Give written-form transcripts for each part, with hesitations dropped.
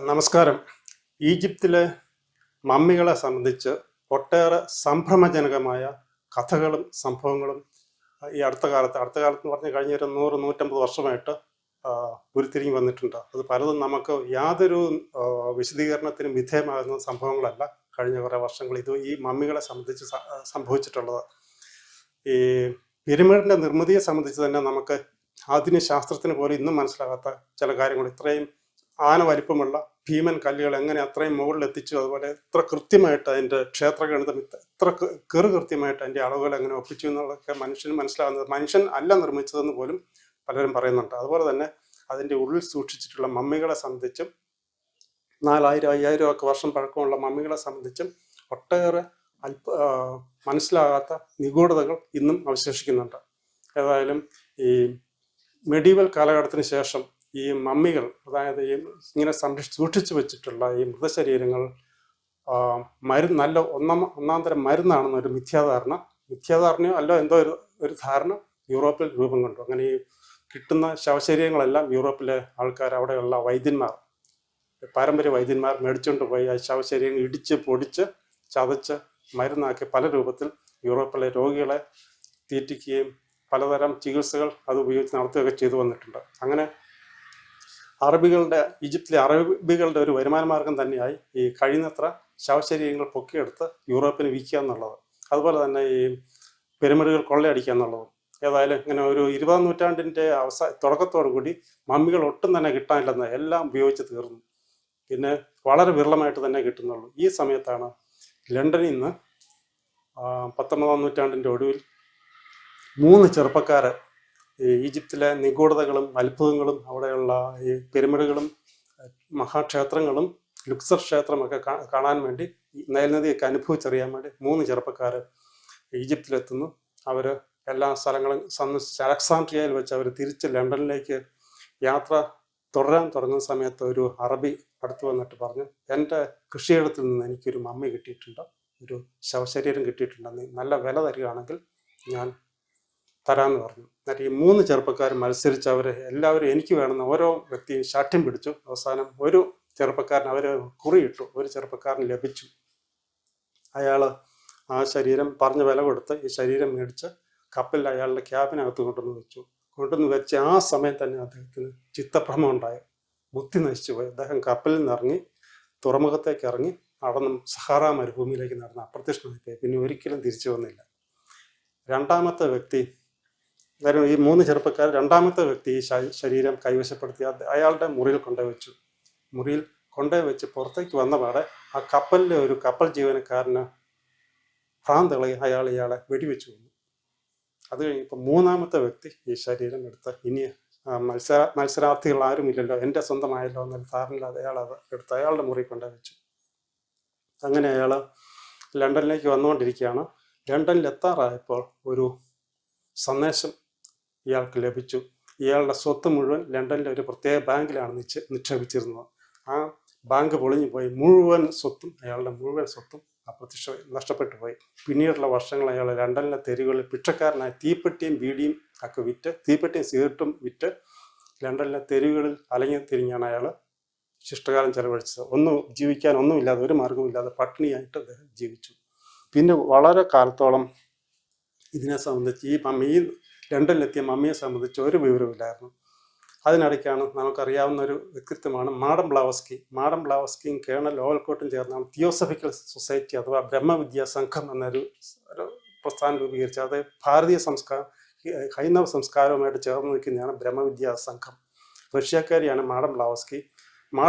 നമസ്കാരം. ഈജിപ്തിലെ മമ്മികളെ സംബന്ധിച്ച് ഒട്ടേറെ സംഭ്രമജനകമായ കഥകളും സംഭവങ്ങളും ഈ അടുത്ത കാലത്ത് എന്ന് പറഞ്ഞാൽ കഴിഞ്ഞ ഒരു 100-150 വർഷമായിട്ട് ഉരുത്തിരിഞ്ഞ് വന്നിട്ടുണ്ട്. അത് പലതും നമുക്ക് യാതൊരു വിശദീകരണത്തിനും വിധേയമാകുന്ന സംഭവങ്ങളല്ല. കഴിഞ്ഞ കുറേ വർഷങ്ങൾ ഈ മമ്മികളെ സംബന്ധിച്ച് സംഭവിച്ചിട്ടുള്ളത്. ഈ പിരമിഡിന്റെ നിർമ്മിതിയെ സംബന്ധിച്ച് തന്നെ നമുക്ക് ആധുനിക ശാസ്ത്രത്തിന് പോലും ഇന്നും മനസ്സിലാകാത്ത ചില കാര്യങ്ങൾ, ഇത്രയും ആന വലിപ്പമുള്ള ഭീമൻ കല്ലുകൾ എങ്ങനെ അത്രയും മുകളിൽ എത്തിച്ചു, അതുപോലെ ഇത്ര കൃത്യമായിട്ട് അതിൻ്റെ ക്ഷേത്രഗണിതം ഇത്ര കൃത്യമായിട്ട് അതിൻ്റെ അളവുകൾ എങ്ങനെ ഒപ്പിച്ചു എന്നുള്ളതൊക്കെ മനുഷ്യന് മനസ്സിലാകുന്നത്. മനുഷ്യൻ അല്ല നിർമ്മിച്ചതെന്ന് പോലും പലരും പറയുന്നുണ്ട്. അതുപോലെ തന്നെ അതിൻ്റെ ഉള്ളിൽ സൂക്ഷിച്ചിട്ടുള്ള മമ്മികളെ സംബന്ധിച്ചും 4000-5000 ഒക്കെ വർഷം പഴക്കമുള്ള മമ്മികളെ സംബന്ധിച്ചും ഒട്ടേറെ മനസ്സിലാകാത്ത നിഗൂഢതകൾ ഇന്നും അവശേഷിക്കുന്നുണ്ട്. ഏതായാലും ഈ മെഡീവൽ കാലഘട്ടത്തിന് ശേഷം ഈ മമ്മികൾ, അതായത് ഈ ഇങ്ങനെ സൂക്ഷിച്ചു വെച്ചിട്ടുള്ള ഈ മൃതശരീരങ്ങൾ നല്ല ഒന്നാം തരം മരുന്നാണെന്നൊരു മിഥ്യാധാരണയോ അല്ല എന്തോ ഒരു ധാരണ യൂറോപ്പിൽ രൂപം കൊണ്ടു. അങ്ങനെ ഈ കിട്ടുന്ന ശവശരീരങ്ങളെല്ലാം യൂറോപ്പിലെ ആൾക്കാർ, അവിടെയുള്ള വൈദ്യന്മാർ, പാരമ്പര്യ വൈദ്യന്മാർ മേടിച്ചുകൊണ്ട് പോയി ആ ശവശരീരം ഇടിച്ച് പൊടിച്ച് ചതച്ച് മരുന്നാക്കി പല രൂപത്തിൽ യൂറോപ്പിലെ രോഗികളെ തീറ്റിക്കുകയും പലതരം ചികിത്സകൾ അത് ഉപയോഗിച്ച് നടത്തുകയൊക്കെ ചെയ്തു വന്നിട്ടുണ്ട്. അങ്ങനെ ഈജിപ്തിലെ അറബികളുടെ ഒരു വരുമാന മാർഗം തന്നെയായി ഈ കഴിയുന്നത്ര ശവശരീരങ്ങൾ പൊക്കിയെടുത്ത് യൂറോപ്പിന് വിൽക്കുക എന്നുള്ളത്, അതുപോലെ തന്നെ ഈ പിരമിഡുകൾ കൊള്ളയടിക്കുക എന്നുള്ളതും. ഏതായാലും ഇങ്ങനെ ഒരു 20ാം നൂറ്റാണ്ടിൻ്റെ തുടക്കത്തോടു കൂടി മമ്മികൾ ഒട്ടും തന്നെ കിട്ടാനില്ലെന്ന്, എല്ലാം ഉപയോഗിച്ച് തീർന്നു. പിന്നെ വളരെ വിരളമായിട്ട് തന്നെ കിട്ടുന്നുള്ളൂ. ഈ സമയത്താണ് ലണ്ടനിൽ നിന്ന് 19ാം നൂറ്റാണ്ടിൻ്റെ ഒടുവിൽ 3 ചെറുപ്പക്കാർ ഈജിപ്തിലെ നിഗൂഢതകളും അത്ഭുതങ്ങളും അവിടെയുള്ള ഈ പിരമിഡുകളും മഹാക്ഷേത്രങ്ങളും ലുക്സർ ക്ഷേത്രമൊക്കെ കാണാൻ വേണ്ടി, നൈൽ നദിയൊക്കെ അനുഭവിച്ചറിയാൻ വേണ്ടി 3 ചെറുപ്പക്കാർ ഈജിപ്തിലെത്തുന്നു. അവർ എല്ലാ സ്ഥലങ്ങളും സന്ദർശിച്ച് അലക്സാണ്ട്രിയയിൽ വെച്ച് അവർ തിരിച്ച് ലണ്ടനിലേക്ക് യാത്ര തുടരാൻ തുടങ്ങുന്ന സമയത്ത് ഒരു അറബി അടുത്ത് വന്നിട്ട് പറഞ്ഞു, എൻ്റെ കൃഷിയിടത്തിൽ നിന്ന് എനിക്കൊരു മമ്മി കിട്ടിയിട്ടുണ്ട്, ഒരു ശവശരീരം കിട്ടിയിട്ടുണ്ട്, നല്ല വില തരികയാണെങ്കിൽ ഞാൻ തരാമെന്ന് പറഞ്ഞു. എന്നിട്ട് ഈ 3 ചെറുപ്പക്കാർ മത്സരിച്ച് എല്ലാവരും എനിക്ക് വേണമെന്ന് ഓരോ വ്യക്തിയും ശാഠ്യം പിടിച്ചു. അവസാനം ഒരു ചെറുപ്പക്കാരൻ അവർ കുറിയിട്ടു, ഒരു ചെറുപ്പക്കാരന് ലഭിച്ചു. അയാൾ ആ ശരീരം പറഞ്ഞ വില കൊടുത്ത് ഈ ശരീരം മേടിച്ച് കപ്പലിൽ അയാളുടെ ക്യാബിനകത്ത് കൊണ്ടുവന്ന് വെച്ച് ആ സമയം തന്നെ അദ്ദേഹത്തിന് ചിത്തഭ്രമം ഉണ്ടായി, ബുദ്ധി നശിച്ചു പോയി. അദ്ദേഹം കപ്പലിൽ നിന്ന് ഇറങ്ങി തുറമുഖത്തേക്ക് ഇറങ്ങി അവിടെ സഹാറ മരുഭൂമിയിലേക്ക് നടന്ന് അപ്രത്യക്ഷമായി പോയി. പിന്നെ ഒരിക്കലും തിരിച്ചു വന്നില്ല. രണ്ടാമത്തെ വ്യക്തി, ഈ 3 ചെറുപ്പക്കാർ, രണ്ടാമത്തെ വ്യക്തി ഈ ശരീരം കൈവശപ്പെടുത്തി അയാളുടെ മുറിയിൽ കൊണ്ടുവച്ചു. മുറിയിൽ കൊണ്ടുവച്ച് പുറത്തേക്ക് വന്ന പാടെ ആ കപ്പലിലെ ഒരു കപ്പൽ ജീവനക്കാരന് ഭ്രാന്തളി ഇയാളെ വെടിവെച്ചു കൊന്നു. അത് കഴിഞ്ഞപ്പോൾ 3ാമത്തെ വ്യക്തി ഈ ശരീരം എടുത്ത്, ഇനി മത്സരാർത്ഥികൾ ആരുമില്ലല്ലോ, എൻ്റെ സ്വന്തമായല്ലോ എന്നൊരു ധാരണയില്ലാതെ അയാൾ അത് എടുത്ത് അയാളുടെ മുറിയിൽ കൊണ്ടുവച്ചു. അങ്ങനെ അയാൾ ലണ്ടനിലേക്ക് വന്നുകൊണ്ടിരിക്കുകയാണ്. ലണ്ടനിൽ എത്താറായപ്പോൾ ഒരു സന്ദേശം ഇയാൾക്ക് ലഭിച്ചു. ഇയാളുടെ സ്വത്ത് മുഴുവൻ ലണ്ടനിലെ ഒരു പ്രത്യേക ബാങ്കിലാണ് നിക്ഷേപിച്ചിരുന്നത്. ആ ബാങ്ക് പൊളിഞ്ഞു പോയി. അയാളുടെ മുഴുവൻ സ്വത്തും നഷ്ടപ്പെട്ടു പോയി. പിന്നീടുള്ള വർഷങ്ങൾ അയാൾ ലണ്ടനിലെ തെരുവുകളിൽ ഭിക്ഷക്കാരനായി തീപ്പെട്ടിയും ബീഡിയും ഒക്കെ വിറ്റ്, തീപ്പെട്ടിയും സിഗരറ്റും വിറ്റ് ലണ്ടനിലെ തെരുവുകളിൽ അലങ്ങി തിരിഞ്ഞാണ് അയാൾ ശിഷ്ടകാലം ചെലവഴിച്ചത്. ജീവിക്കാൻ ഒന്നുമില്ലാതെ, ഒരു മാർഗമില്ലാതെ പട്ടിണിയായിട്ട് അദ്ദേഹം ജീവിച്ചു. പിന്നെ വളരെ കാലത്തോളം ഇതിനെ സംബന്ധിച്ച് ഈ ലണ്ടനിലെത്തിയ മമ്മിയെ സംബന്ധിച്ച് ഒരു വിവരമില്ലായിരുന്നു. അതിനിടയ്ക്കാണ് നമുക്കറിയാവുന്ന ഒരു വ്യക്തിത്വമാണ് മാഡം ബ്ലാവസ്കിയും കേണൽ ഓവൽക്കോട്ടും ചേർന്നാണ് തിയോസഫിക്കൽ സൊസൈറ്റി അഥവാ ബ്രഹ്മവിദ്യാ സംഘം എന്നൊരു പ്രസ്ഥാനം രൂപീകരിച്ചത്. അത് ഭാരതീയ ഹൈന്ദവ സംസ്കാരവുമായിട്ട് ചേർന്ന് നിൽക്കുന്നതാണ് ബ്രഹ്മവിദ്യാ സംഘം. റഷ്യക്കാരിയാണ് മാഡം ബ്ലാവസ്കി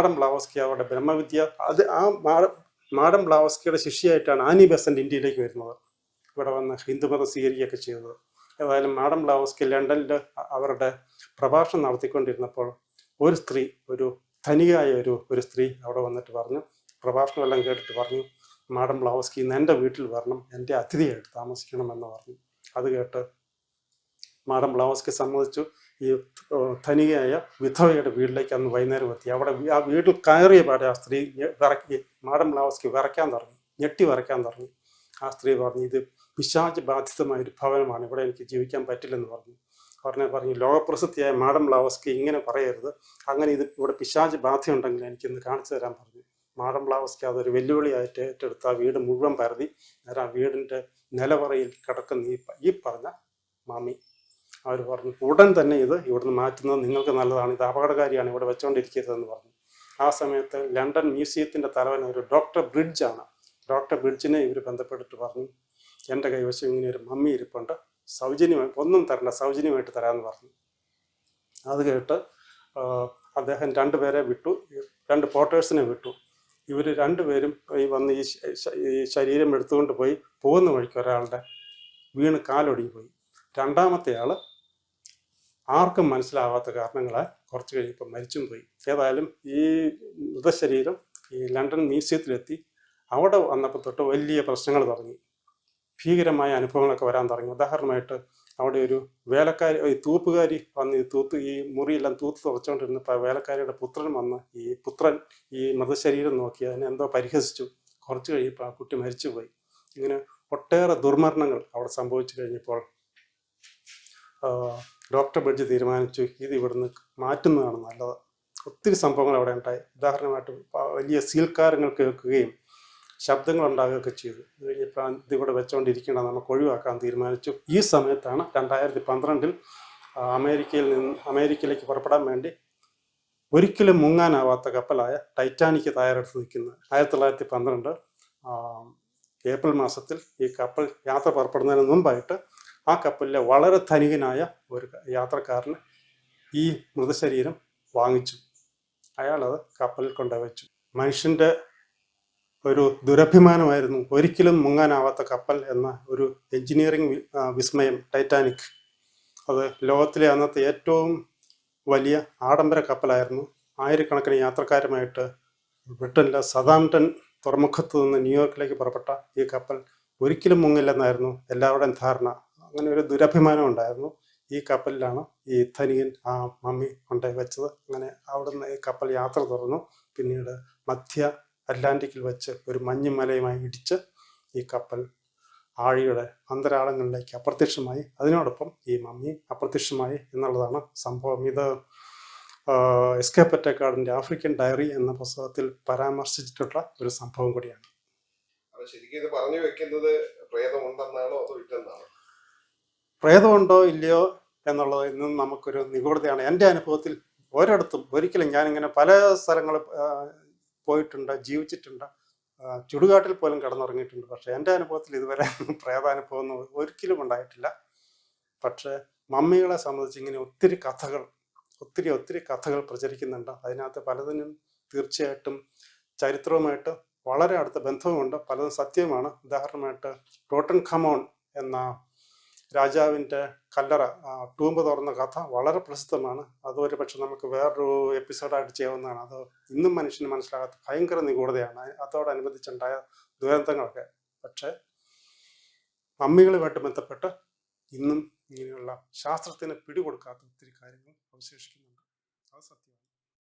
അവരുടെ ബ്രഹ്മവിദ്യ, മാഡം ബ്ലാവസ്കിയുടെ ശിഷ്യയായിട്ടാണ് ആനി ബെസന്റ് ഇന്ത്യയിലേക്ക് വരുന്നത്, ഇവിടെ വന്ന് ഹിന്ദുമതം സ്വീകരിക്കുകയൊക്കെ ചെയ്തത്. ഏതായാലും മാഡം ബ്ലാവസ്കി ലണ്ടനിൽ അവരുടെ പ്രഭാഷണം നടത്തിക്കൊണ്ടിരുന്നപ്പോൾ ഒരു സ്ത്രീ, ഒരു ധനികയായ ഒരു സ്ത്രീ അവിടെ വന്നിട്ട് പറഞ്ഞു, പ്രഭാഷണം എല്ലാം കേട്ടിട്ട് പറഞ്ഞു, മാഡം ബ്ലാവസ്കി ഇന്ന് എൻ്റെ വീട്ടിൽ വരണം, എൻ്റെ അതിഥിയായിട്ട് താമസിക്കണമെന്ന് പറഞ്ഞു. അത് കേട്ട് മാഡം ബ്ലാവസ്കി സമ്മതിച്ചു. ഈ ധനികയായ വിധവയുടെ വീട്ടിലേക്ക് അന്ന് വൈകുന്നേരം എത്തി. അവിടെ ആ വീട്ടിൽ കയറിയ പാടെ ആ സ്ത്രീ മാഡം ബ്ലാവസ്കി ഞെട്ടി വിറയ്ക്കാൻ തുടങ്ങി. ആ സ്ത്രീ പറഞ്ഞു, ഇത് പിശാച് ബാധിതമായ ഒരു ഭവനമാണ്, ഇവിടെ എനിക്ക് ജീവിക്കാൻ പറ്റില്ലെന്ന് പറഞ്ഞു. പറഞ്ഞു ലോകപ്രസിദ്ധിയായ മാഡം ബ്ലാവസ്കി ഇങ്ങനെ പറയരുത്, അങ്ങനെ ഇത് ഇവിടെ പിശാച് ബാധയുണ്ടെങ്കിൽ എനിക്കിന്ന് കാണിച്ചു തരാൻ പറഞ്ഞു. മാഡം ബ്ലാവസ്കി അതൊരു വെല്ലുവിളിയായിട്ട് ഏറ്റെടുത്ത് ആ വീട് മുഴുവൻ പരതി നേരെ ആ വീടിൻ്റെ നിലവറയിൽ കിടക്കുന്ന ഈ പറഞ്ഞ മമ്മി. അവർ പറഞ്ഞു ഉടൻ തന്നെ ഇത് ഇവിടുന്ന് മാറ്റുന്നത് നിങ്ങൾക്ക് നല്ലതാണ്, ഇത് അപകടകാരിയാണ്, ഇവിടെ വെച്ചുകൊണ്ടിരിക്കരുതെന്ന് പറഞ്ഞു. ആ സമയത്ത് ലണ്ടൻ മ്യൂസിയത്തിൻ്റെ തലവൻ ഒരു ഡോക്ടർ ബ്രിഡ്ജാണ്. ഡോക്ടർ ബ്രിഡ്ജിനെ ഇവർ ബന്ധപ്പെട്ടിട്ട് പറഞ്ഞു എൻ്റെ കൈവശം ഇങ്ങനെ ഒരു മമ്മി ഇരിപ്പുണ്ട്, സൗജന്യമായി ഒന്നും തരണ്ട, സൗജന്യമായിട്ട് തരാമെന്ന് പറഞ്ഞു. അത് കേട്ട് അദ്ദേഹം 2 പേരെ വിട്ടു, 2 പോർട്ടേഴ്സിനെ വിട്ടു. ഇവർ 2 പേരും വന്ന് ഈ ശരീരം എടുത്തുകൊണ്ട് പോയി പോകുന്ന വഴിക്ക് ഒരാളുടെ വീണ് കാലൊടിഞ്ഞു പോയി. രണ്ടാമത്തെ ആൾ ആർക്കും മനസ്സിലാവാത്ത കാരണങ്ങളാൽ കുറച്ച് കഴിയുമ്പോൾ മരിച്ചും പോയി. ഏതായാലും ഈ മൃതശരീരം ഈ ലണ്ടൻ മ്യൂസിയത്തിലെത്തി. അവിടെ വന്നപ്പോൾ തൊട്ട് വലിയ പ്രശ്നങ്ങൾ തുടങ്ങി, ഭീകരമായ അനുഭവങ്ങളൊക്കെ വരാൻ തുടങ്ങി. ഉദാഹരണമായിട്ട് അവിടെ ഒരു വേലക്കാരി, ഈ തൂപ്പുകാരി വന്ന് ഈ മുറിയെല്ലാം തൂത്ത് തുറച്ചുകൊണ്ടിരുന്നപ്പോൾ വേലക്കാരിയുടെ പുത്രൻ വന്ന് ഈ മൃതശരീരം നോക്കി അതിനെ എന്തോ പരിഹസിച്ചു. കുറച്ച് കഴിയുമ്പോൾ ആ കുട്ടി മരിച്ചുപോയി. ഇങ്ങനെ ഒട്ടേറെ ദുർമരണങ്ങൾ അവിടെ സംഭവിച്ചു കഴിഞ്ഞപ്പോൾ ഡോക്ടർ ബ്രിഡ്ജ് തീരുമാനിച്ചു ഇത് ഇവിടുന്ന് മാറ്റുന്നതാണ് നല്ലത്. ഒത്തിരി സംഭവങ്ങൾ അവിടെ ഉണ്ടായി. ഉദാഹരണമായിട്ട് വലിയ സീൽക്കാരങ്ങൾ കേൾക്കുകയും ശബ്ദങ്ങൾ ഉണ്ടാകുകയൊക്കെ ചെയ്തു. ഇത് കഴിഞ്ഞപ്പോൾ ഇതിവിടെ വെച്ചുകൊണ്ടിരിക്കണം, നമുക്ക് ഒഴിവാക്കാൻ തീരുമാനിച്ചു. ഈ സമയത്താണ് 2012 അമേരിക്കയിലേക്ക് പുറപ്പെടാൻ വേണ്ടി ഒരിക്കലും മുങ്ങാനാവാത്ത കപ്പലായ ടൈറ്റാനിക് തയ്യാറെടുത്ത് നിൽക്കുന്നത്. 1912 ഏപ്രിൽ മാസത്തിൽ ഈ കപ്പൽ യാത്ര പുറപ്പെടുന്നതിന് മുമ്പായിട്ട് ആ കപ്പലിലെ വളരെ ധനികനായ ഒരു യാത്രക്കാരന് ഈ മൃതശരീരം വാങ്ങിച്ചു. അയാളത് കപ്പലിൽ കൊണ്ടുവച്ചു. മനുഷ്യൻ്റെ ഒരു ദുരഭിമാനമായിരുന്നു ഒരിക്കലും മുങ്ങാനാവാത്ത കപ്പൽ എന്ന ഒരു എഞ്ചിനീയറിംഗ് വിസ്മയം ടൈറ്റാനിക്. അത് ലോകത്തിലെ അന്നത്തെ ഏറ്റവും വലിയ ആഡംബര കപ്പലായിരുന്നു. ആയിരക്കണക്കിന് യാത്രക്കാരുമായിട്ട് ബ്രിട്ടനിലെ സതാംപ്ടൺ തുറമുഖത്ത് നിന്ന് ന്യൂയോർക്കിലേക്ക് പുറപ്പെട്ട ഈ കപ്പൽ ഒരിക്കലും മുങ്ങില്ലെന്നായിരുന്നു എല്ലാവരുടെയും ധാരണ. അങ്ങനെ ഒരു ദുരഭിമാനം ഉണ്ടായിരുന്നു. ഈ കപ്പലിലാണ് ഈ ധനികൻ ആ മമ്മി കൊണ്ടുപോയി വെച്ചത്. അങ്ങനെ അവിടുന്ന് ഈ കപ്പൽ യാത്ര തുറന്നു. പിന്നീട് മധ്യ അറ്റ്ലാന്റിക്കിൽ വെച്ച് ഒരു മഞ്ഞുമലയുമായി ഇടിച്ച് ഈ കപ്പൽ ആഴിയുടെ അന്തരാളങ്ങളിലേക്ക് അപ്രത്യക്ഷമായി. അതിനോടൊപ്പം ഈ മമ്മി അപ്രത്യക്ഷമായി എന്നുള്ളതാണ് സംഭവം. ഇത് എസ്കേപ്പ് അറ്റ് കാർഡിൻ്റെ ആഫ്രിക്കൻ ഡയറി എന്ന പുസ്തകത്തിൽ പരാമർശിച്ചിട്ടുള്ള ഒരു സംഭവം കൂടിയാണ്. പ്രേതമുണ്ടോ ഇല്ലയോ എന്നുള്ളത് ഇന്നും നമുക്കൊരു നിഗൂഢതയാണ്. എൻ്റെ അനുഭവത്തിൽ ഒരിടത്തും ഒരിക്കലും, ഞാനിങ്ങനെ പല സ്ഥലങ്ങൾ പോയിട്ടുണ്ട്, ജീവിച്ചിട്ടുണ്ട്, ചുടുകാട്ടിൽ പോലും കിടന്നുറങ്ങിയിട്ടുണ്ട്. പക്ഷേ എൻ്റെ അനുഭവത്തിൽ ഇതുവരെ പ്രേതാനുഭവം ഒരിക്കലും ഉണ്ടായിട്ടില്ല. പക്ഷേ മമ്മികളെ സംബന്ധിച്ച് ഇങ്ങനെ ഒത്തിരി കഥകൾ പ്രചരിക്കുന്നുണ്ട്. അതിനകത്ത് പലതിനും തീർച്ചയായിട്ടും ചരിത്രവുമായിട്ട് വളരെ അടുത്ത ബന്ധവുമുണ്ട്, പലതും സത്യവുമാണ്. ഉദാഹരണമായിട്ട് ടോട്ടൻഖമോൺ എന്ന രാജാവിൻ്റെ കല്ലറ, ടൂമ്പ് തുറന്ന കഥ വളരെ പ്രസിദ്ധമാണ്. അതൊരു പക്ഷെ നമുക്ക് വേറൊരു എപ്പിസോഡായിട്ട് ചെയ്യാവുന്നതാണ്. അത് ഇന്നും മനുഷ്യന് മനസ്സിലാകാത്ത ഭയങ്കര നിഗൂഢതയാണ്, അതോടനുബന്ധിച്ചുണ്ടായ ദുരന്തങ്ങളൊക്കെ. പക്ഷേ മമ്മികളുമായിട്ട് ബന്ധപ്പെട്ട് ഇന്നും ഇങ്ങനെയുള്ള ശാസ്ത്രത്തിന് പിടികൊടുക്കാത്ത ഒത്തിരി കാര്യങ്ങൾ അവശേഷിക്കുന്നുണ്ട്. അത് സത്യം.